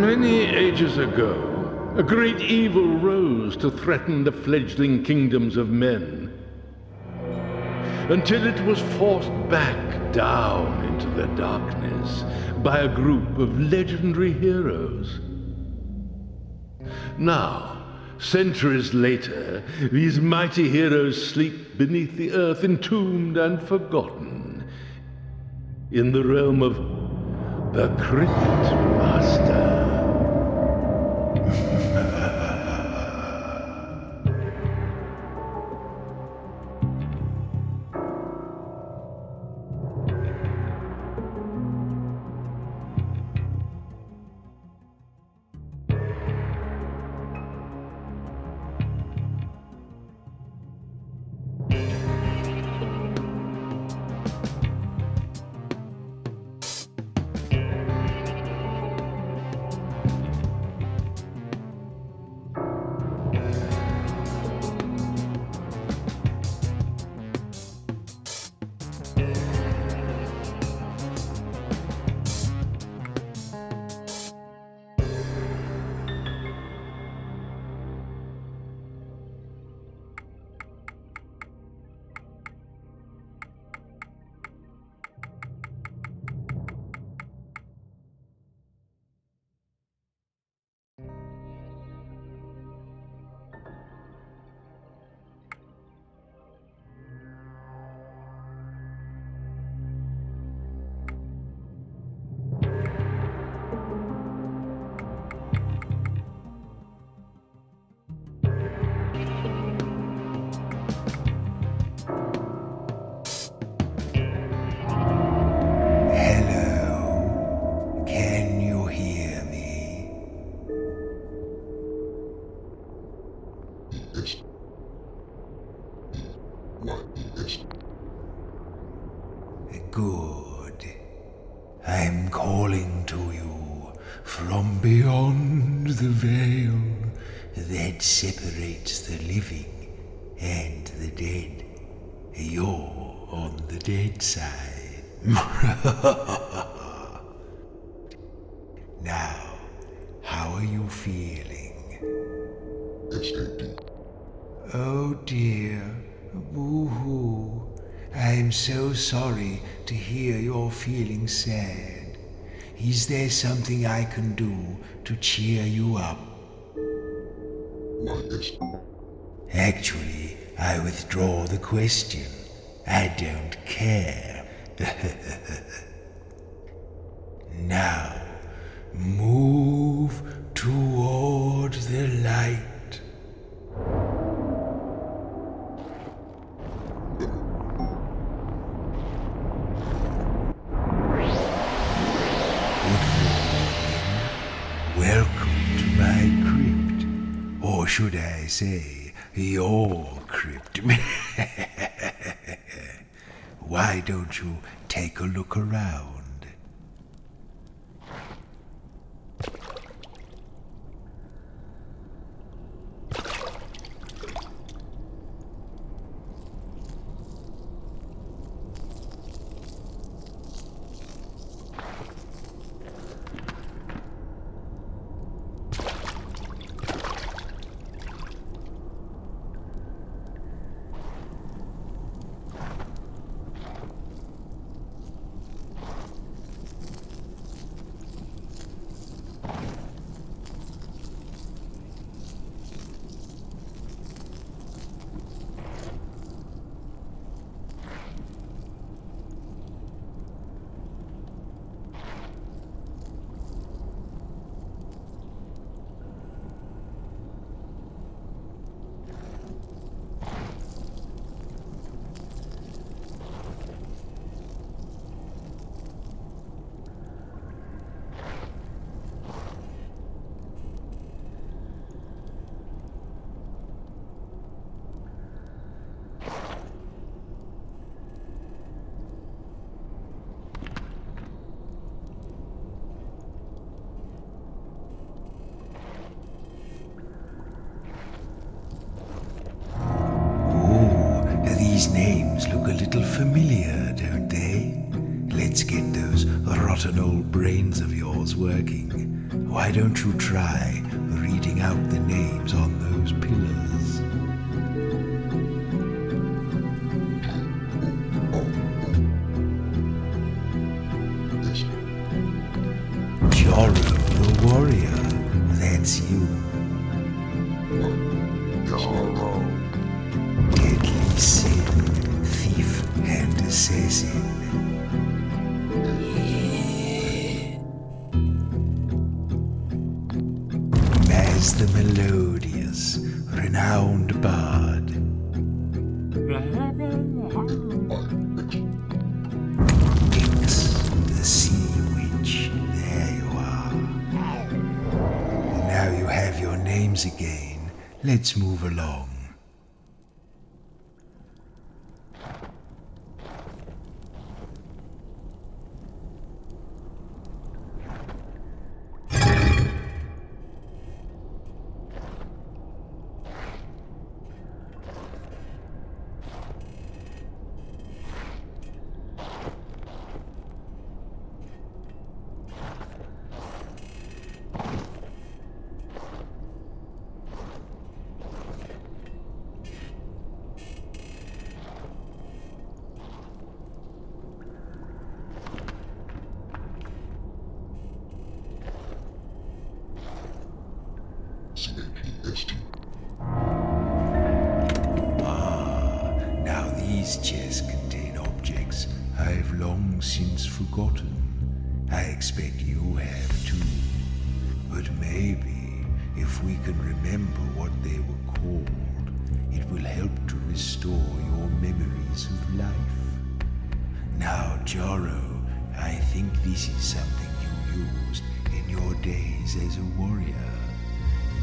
Many ages ago, a great evil rose to threaten the fledgling kingdoms of men, until it was forced back down into the darkness by a group of legendary heroes. Now, centuries later, these mighty heroes sleep beneath the earth, entombed and forgotten, in the realm of the Cryptmaster. Good. I'm calling to you from beyond the veil that separates the living and the dead. You're on the dead side. Now, how are you feeling? Oh dear, boo-hoo. I'm so sorry to hear you're feeling sad. Is there something I can do to cheer you up? Actually, I withdraw the question. I don't care. Now, move toward the light. Welcome to my crypt. Or should I say, your crypt. Why don't you take a look around? These names look a little familiar, don't they? Let's get those rotten old brains of yours working. Why don't you try reading out the names on those pillars? Joro the warrior, that's you. Deadly sin, thief and assassin. As the melodious, renowned bard. Ix, the sea witch, there you are. Now you have your names again. Let's move along. Now these chests contain objects I've long since forgotten. I expect you have too. But maybe, if we can remember what they were called, it will help to restore your memories of life. Now, Joro, I think this is something you used in your days as a warrior.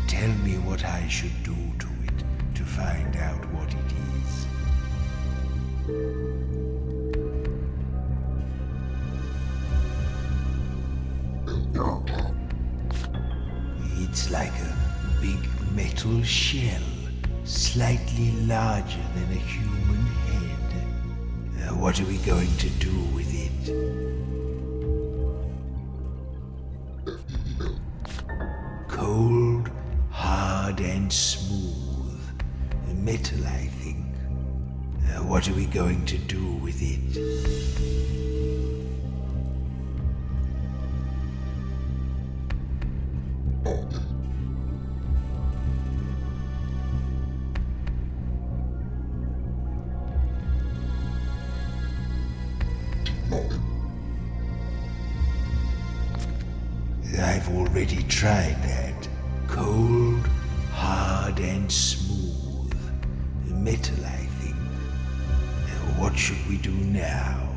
Tell me what I should do to it to find out what it is. It's like a big metal shell, slightly larger than a human head. What are we going to do with it? Cold, hard and smooth. Metal, I think. What are we going to do with it? I've already tried that. Cold, hard and smooth. Metal, I think. What should we do now?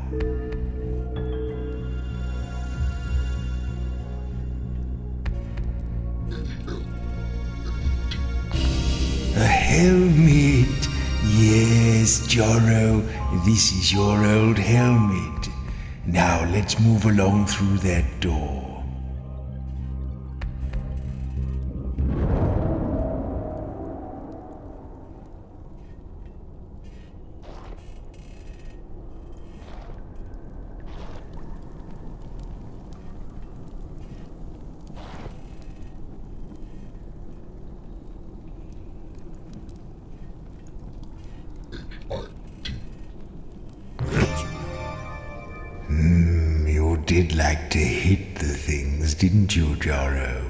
A helmet! Yes, Joro, this is your old helmet. Now let's move along through that door. You did like to hit the things, didn't you, Joro?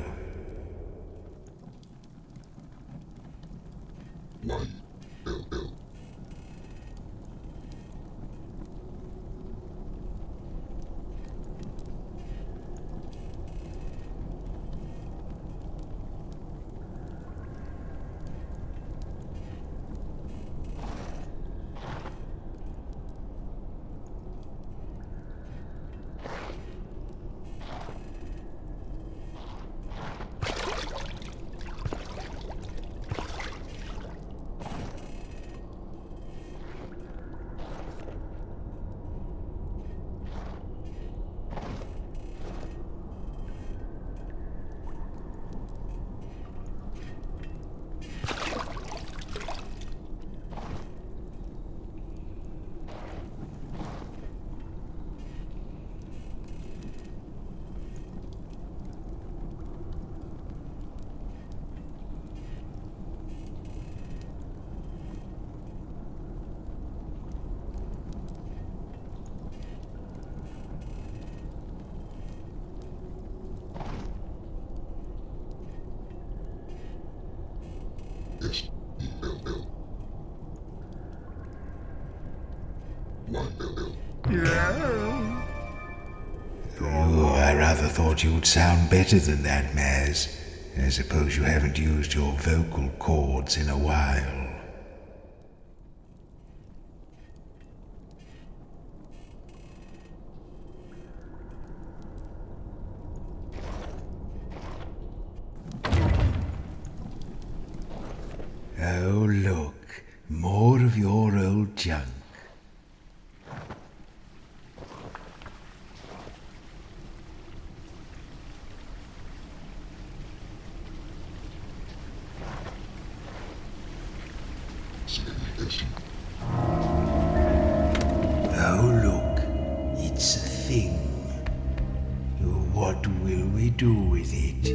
thought you'd sound better than that, Maz. I suppose you haven't used your vocal cords in a while. Oh, look, more of your old junk. Oh, look, it's a thing. What will we do with it?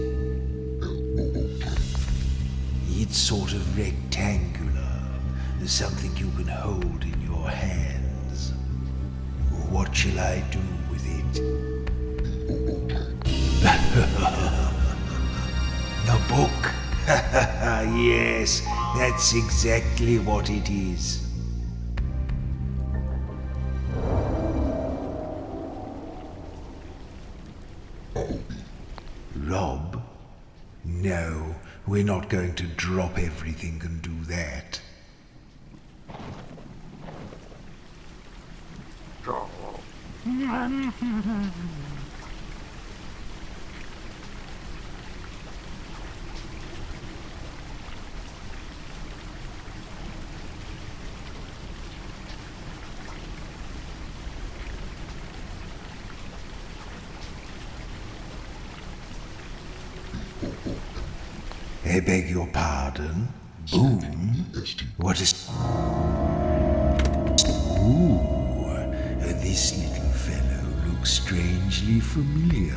It's sort of rectangular, something you can hold in your hands. What shall I do with it? A book? Yes, that's exactly what it is. Rob? No, we're not going to drop everything and do that. I beg your pardon? Boom? What is... Ooh, this little fellow looks strangely familiar.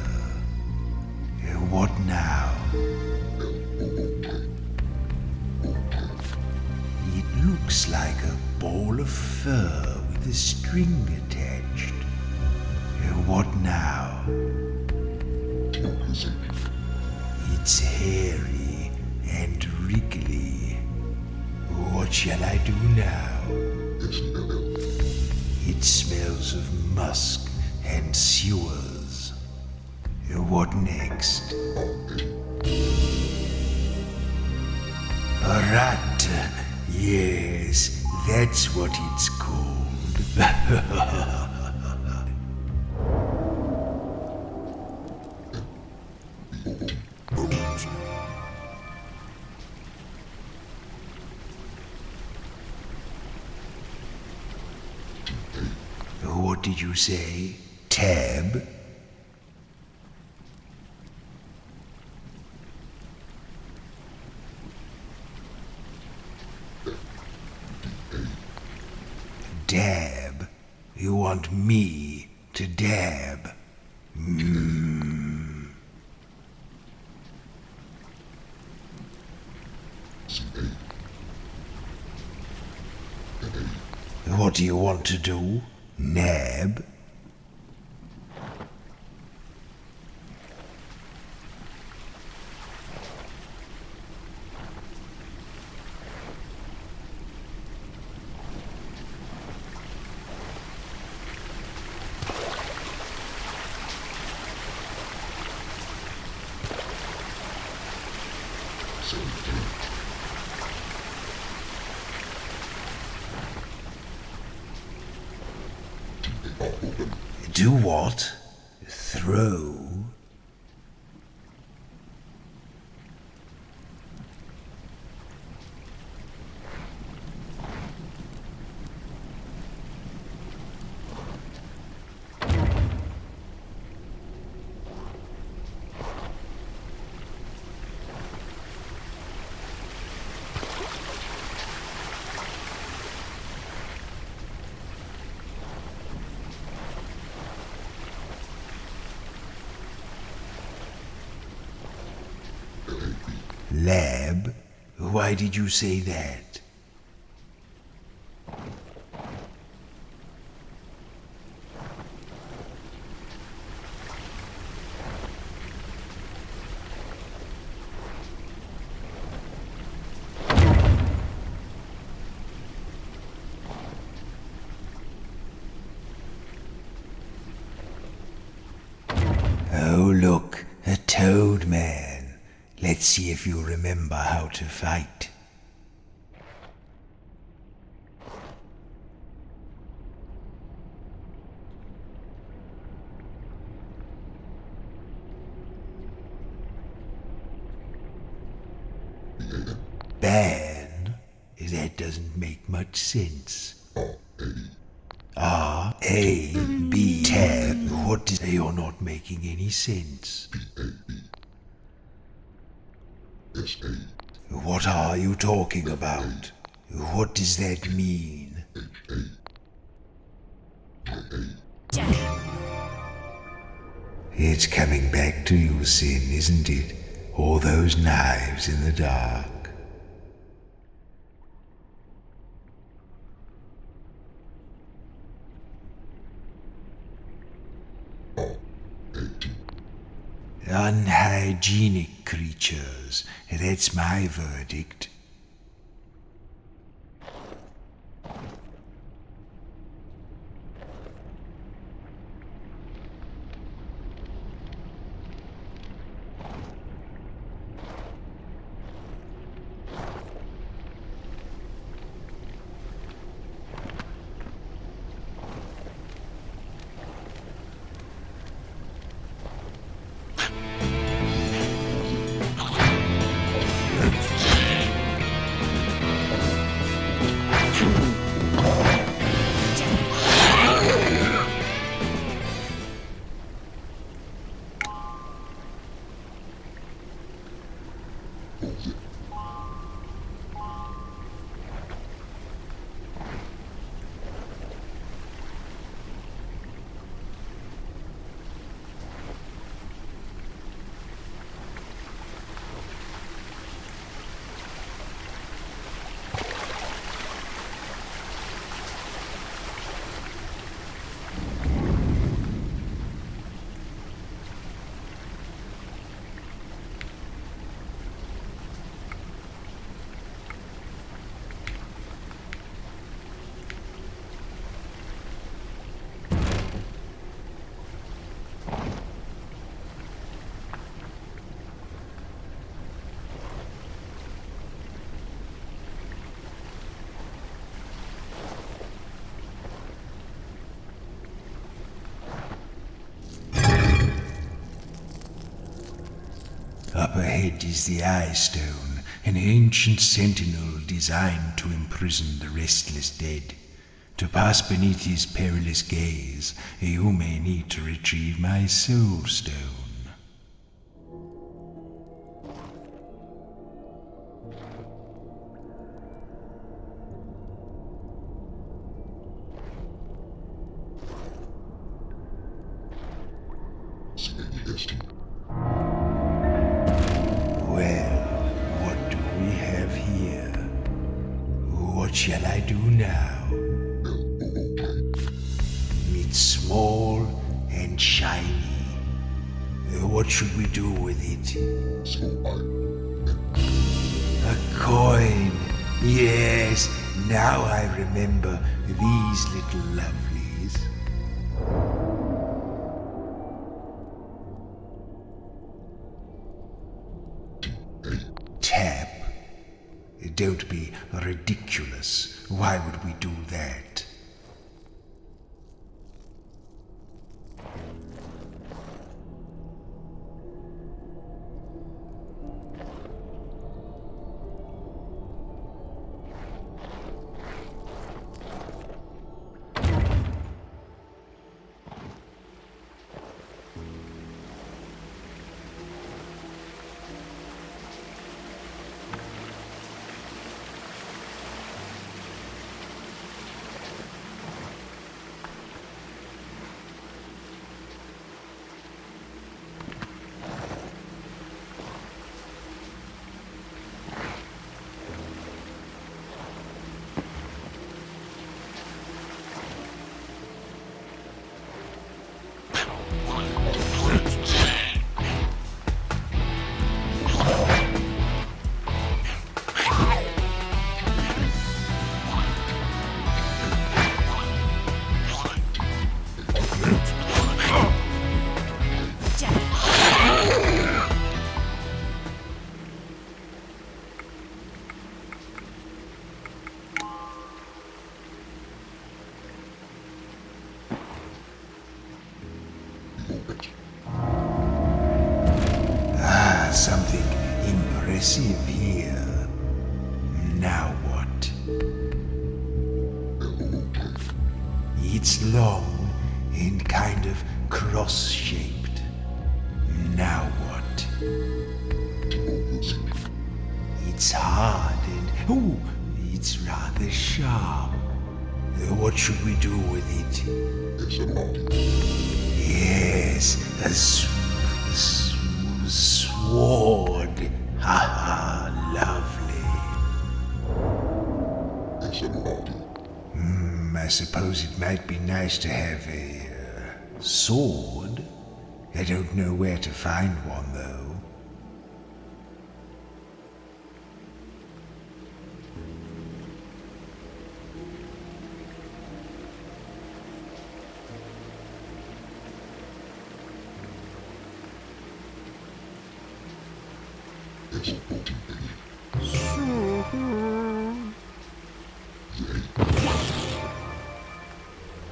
What now? It looks like a ball of fur with a string attached. What now? It's hairy and wriggly. What shall I do now? It smells of musk and sewers. What next? A rat. Yes, that's what it's called. What did you say? Tab? Dab? You want me to dab? What do you want to do? Nab? Do what? Throw? Lab? Why did you say that? Oh, look. Let's see if you remember how to fight. Ban? That doesn't make much sense. R-A-B tab. What is... You're not making any sense. What are you talking about? What does that mean? It's coming back to you, Sin, isn't it? All those knives in the dark. Unhygienic creatures. That's my verdict. Up ahead is the Eye Stone, an ancient sentinel designed to imprison the restless dead. To pass beneath his perilous gaze, you may need to retrieve my Soul Stone. What shall I do now? It's small and shiny. What should we do with it? A coin. Yes, now I remember these little lovelies. Tap. Don't be ridiculous. Why would we do that? sieve here. Now what? It's long and kind of cross-shaped. Now what? It's hard and, it's rather sharp. What should we do with it? Yes, a sword. Ha ha, lovely. I suppose it might be nice to have a sword. I don't know where to find one, though.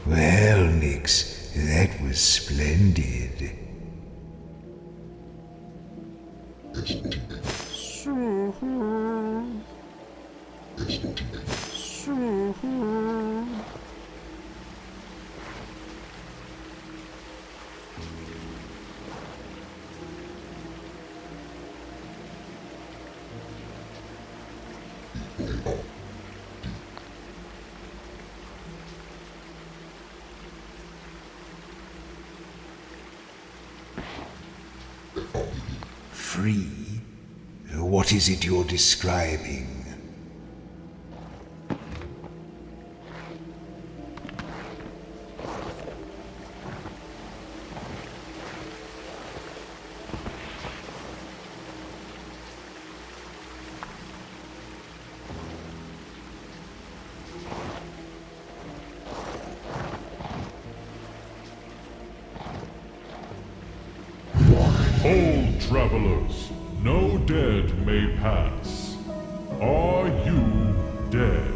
Well, Nix, that was splendid. Free? What is it you're describing? Hold, travelers, no dead may pass. Are you dead?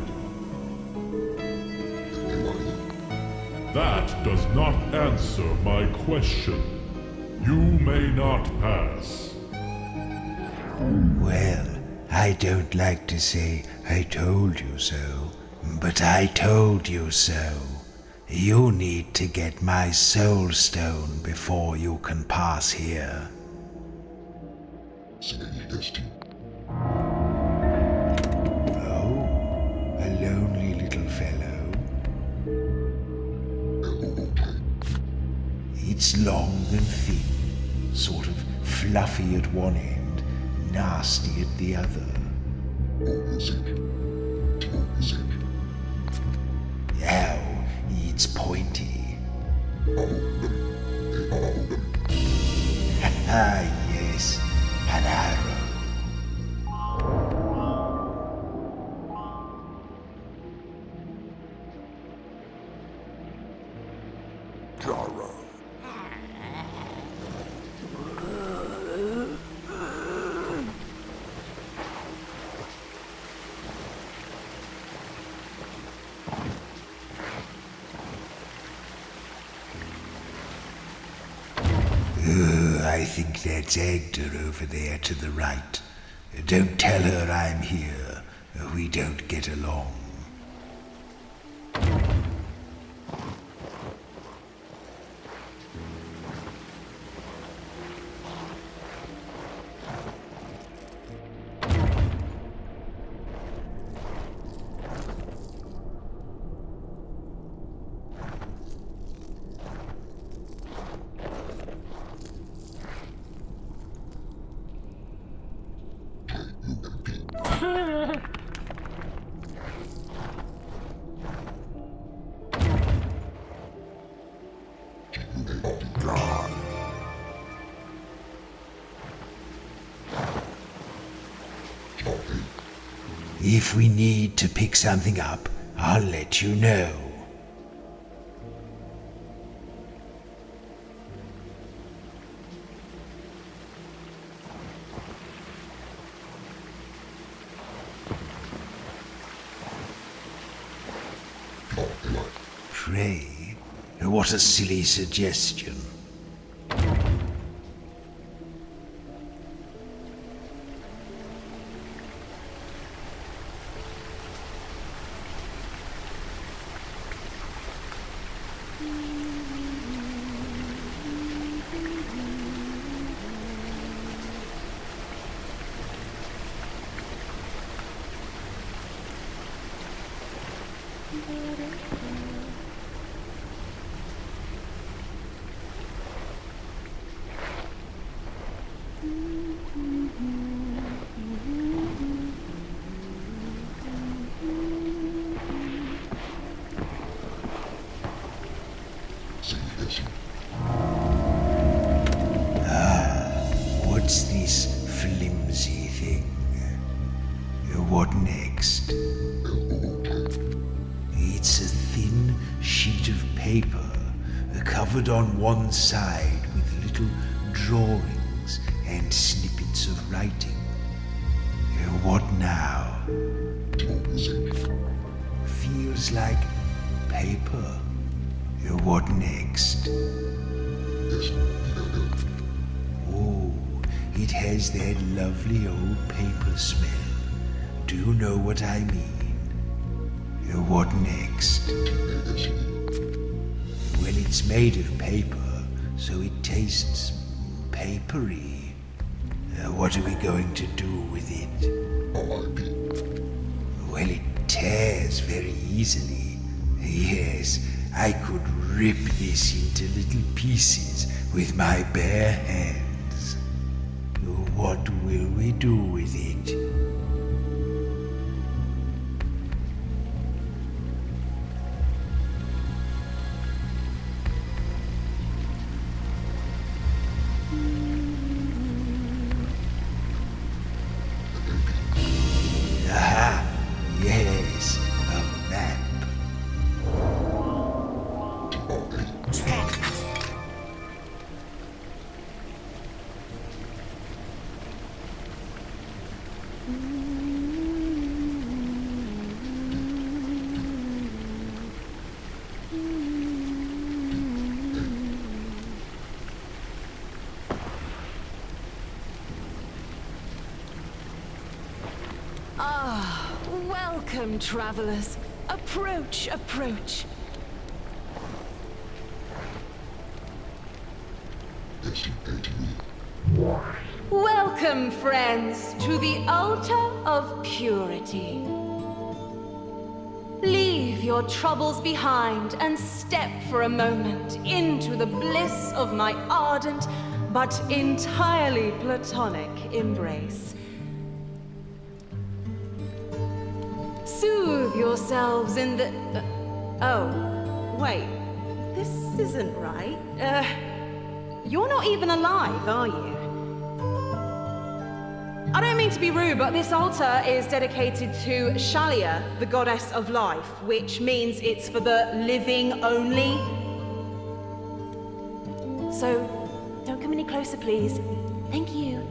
That does not answer my question. You may not pass. Well, I don't like to say I told you so, but I told you so. You need to get my soul stone before you can pass here. Oh, a lonely little fellow. It's long and thin, sort of fluffy at one end, nasty at the other. Ow, it's pointy. Ah, yes, an arrow. I think that's Agda over there to the right. Don't tell her I'm here. We don't get along. If we need to pick something up, I'll let you know. Pray, what a silly suggestion. What's this flimsy thing? What next? It's a thin sheet of paper, covered on one side with little drawings and snippets of writing. What now? Feels like paper. What next? Oh, it has that lovely old paper smell. Do you know what I mean? What next? Well, it's made of paper, so it tastes papery. What are we going to do with it? Well, it tears very easily. Yes, I could rip this into little pieces with my bare hands. What will we do with it? Aha! Yes, a map. Welcome, travelers. Approach, approach. Welcome, friends, to the altar of purity. Leave your troubles behind and step for a moment into the bliss of my ardent but entirely platonic embrace. Soothe yourselves in the... oh, wait. This isn't right. You're not even alive, are you? I don't mean to be rude, but this altar is dedicated to Shalia, the goddess of life, which means it's for the living only. So, don't come any closer, please. Thank you.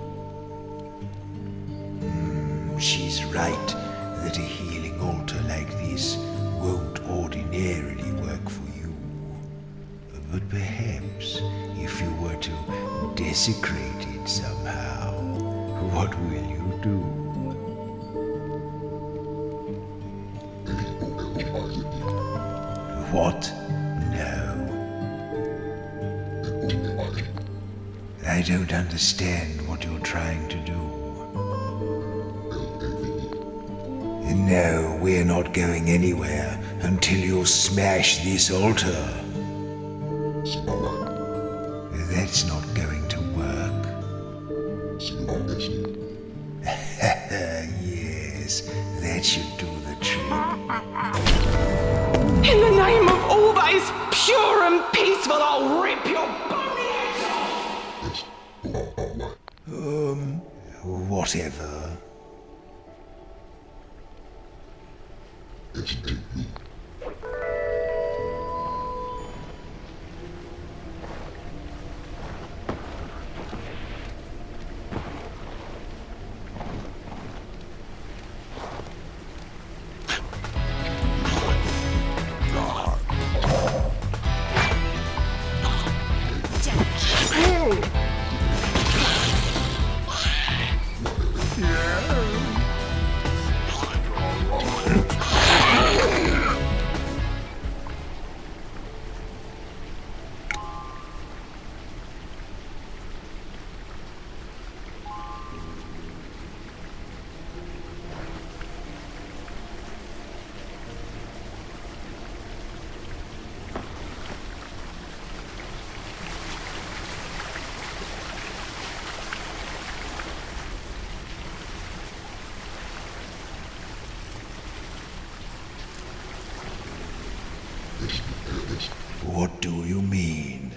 She's right that a healing altar like this won't ordinarily work for you. But perhaps if you were to desecrate it somehow, what will you do? What? No. I don't understand what you're trying to do. No, we're not going anywhere until you smash this altar. That's not going to work. Yes, that should do the trick. In the name of all that is pure and peaceful, I'll rip your body! Whatever. What do you mean?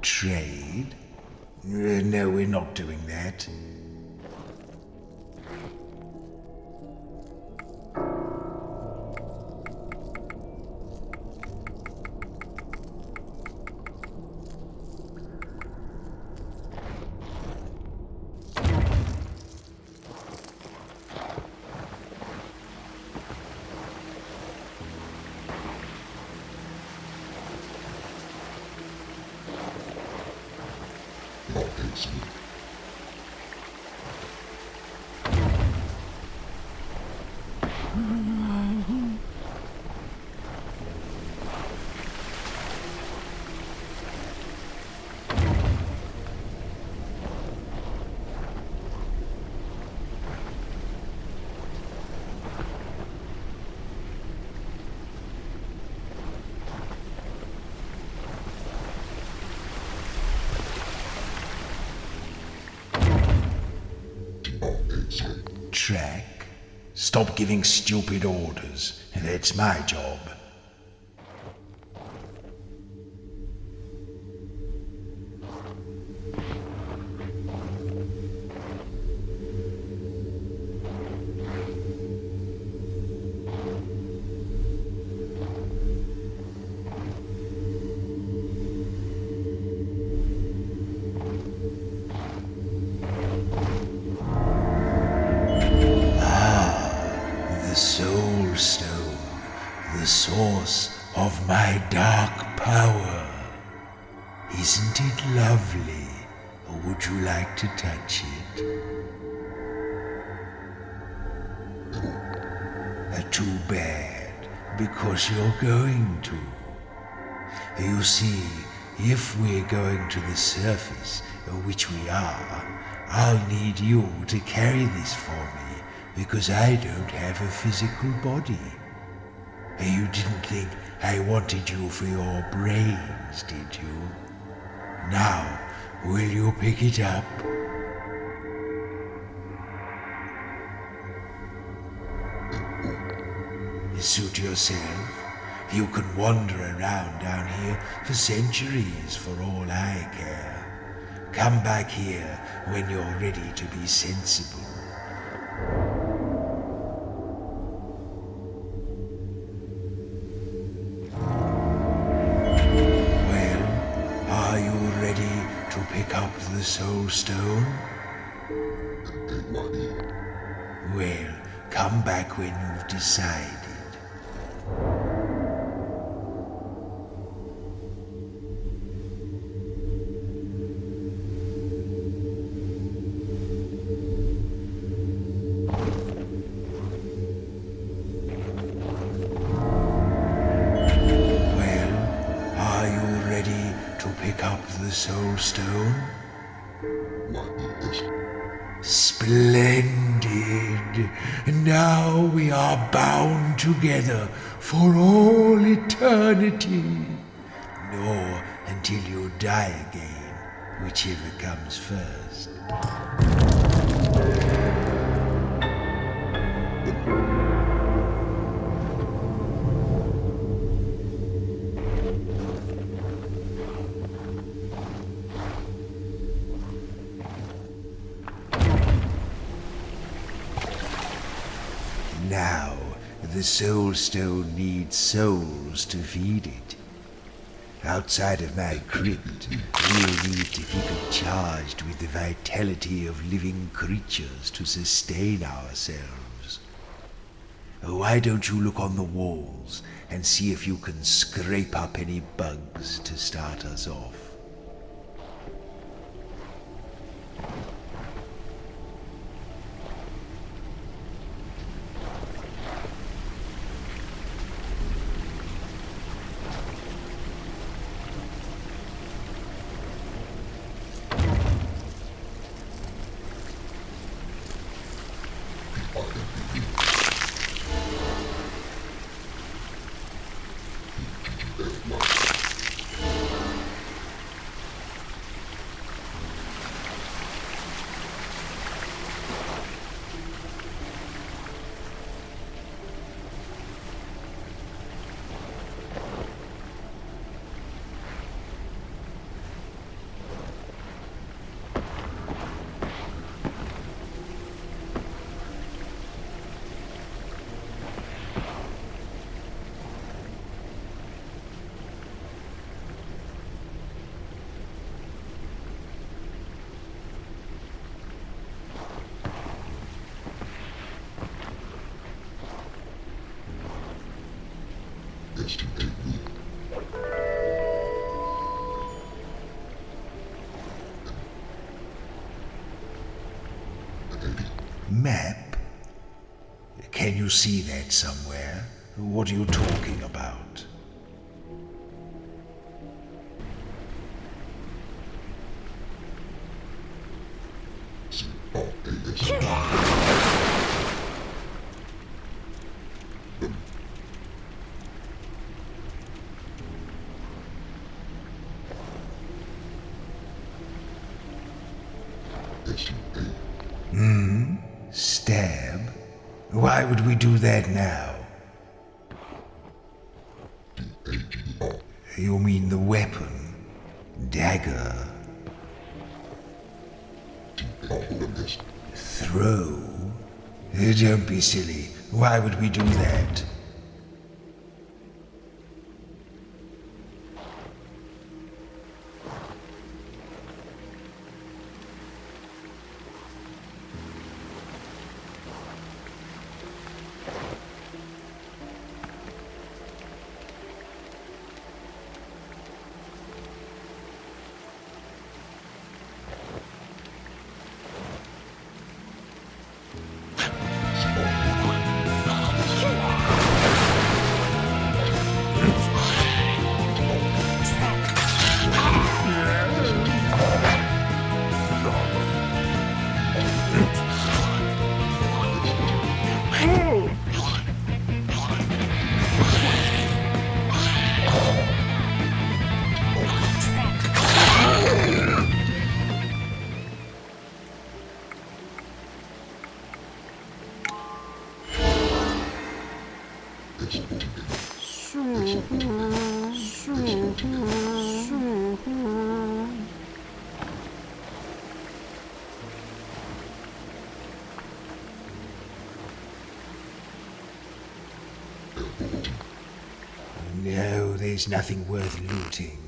Trade? No, we're not doing that. Track? Stop giving stupid orders. That's my job. The Soul Stone, the source of my dark power. Isn't it lovely? Or would you like to touch it? Too bad, because you're going to. You see, if we're going to the surface, which we are, I'll need you to carry this for me, because I don't have a physical body. You didn't think I wanted you for your brains, did you? Now, Will you pick it up? Suit yourself. You can wander around down here for centuries for all I care. Come back here when you're ready to be sensible. Well, are you ready to pick up the Soul Stone? Well, come back when you've decided. The Soul Stone? Splendid! Now we are bound together for all eternity. Nor until you die again, whichever comes first. Now, the Soul Stone needs souls to feed it. Outside of my crypt, we'll need to keep it charged with the vitality of living creatures to sustain ourselves. Why don't you look on the walls and see if you can scrape up any bugs to start us off? Map? Can you see that somewhere? What are you talking about? Stab? Why would we do that now? You mean the weapon? Dagger? Throw? Don't be silly. Why would we do that? No, there's nothing worth looting.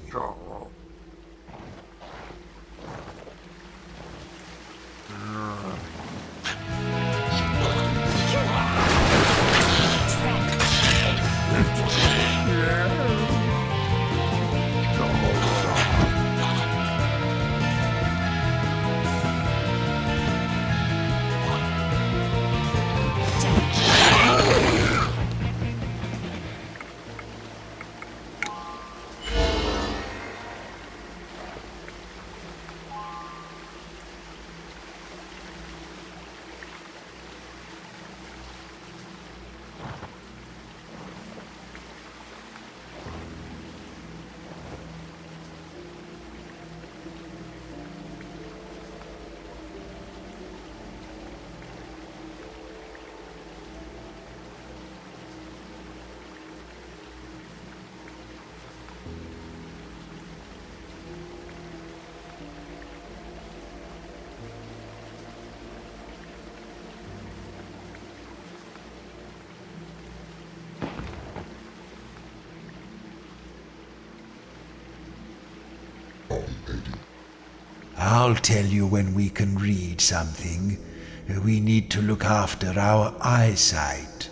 I'll tell you when we can read something. We need to look after our eyesight.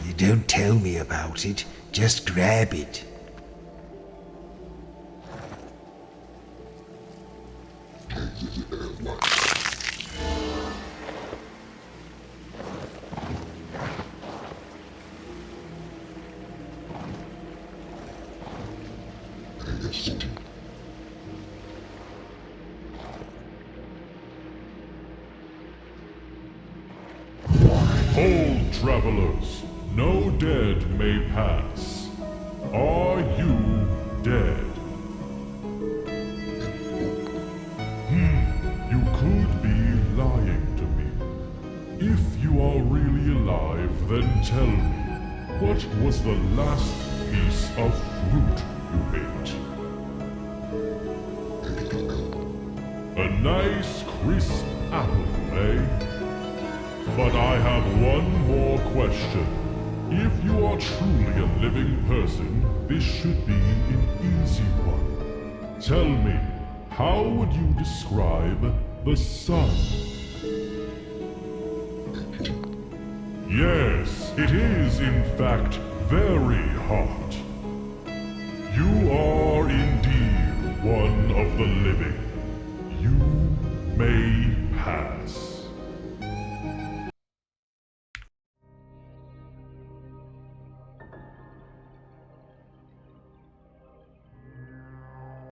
You don't tell me about it, just grab it. Hold, travelers, no dead may pass. Are you dead? You could be lying to me. If you are really alive, then tell me, what was the last piece of fruit you ate. A nice crisp apple, eh? But I have one more question. If you are truly a living person, this should be an easy one. Tell me, how would you describe the sun? Yes, it is in fact very hot. You are indeed one of the living. You may pass.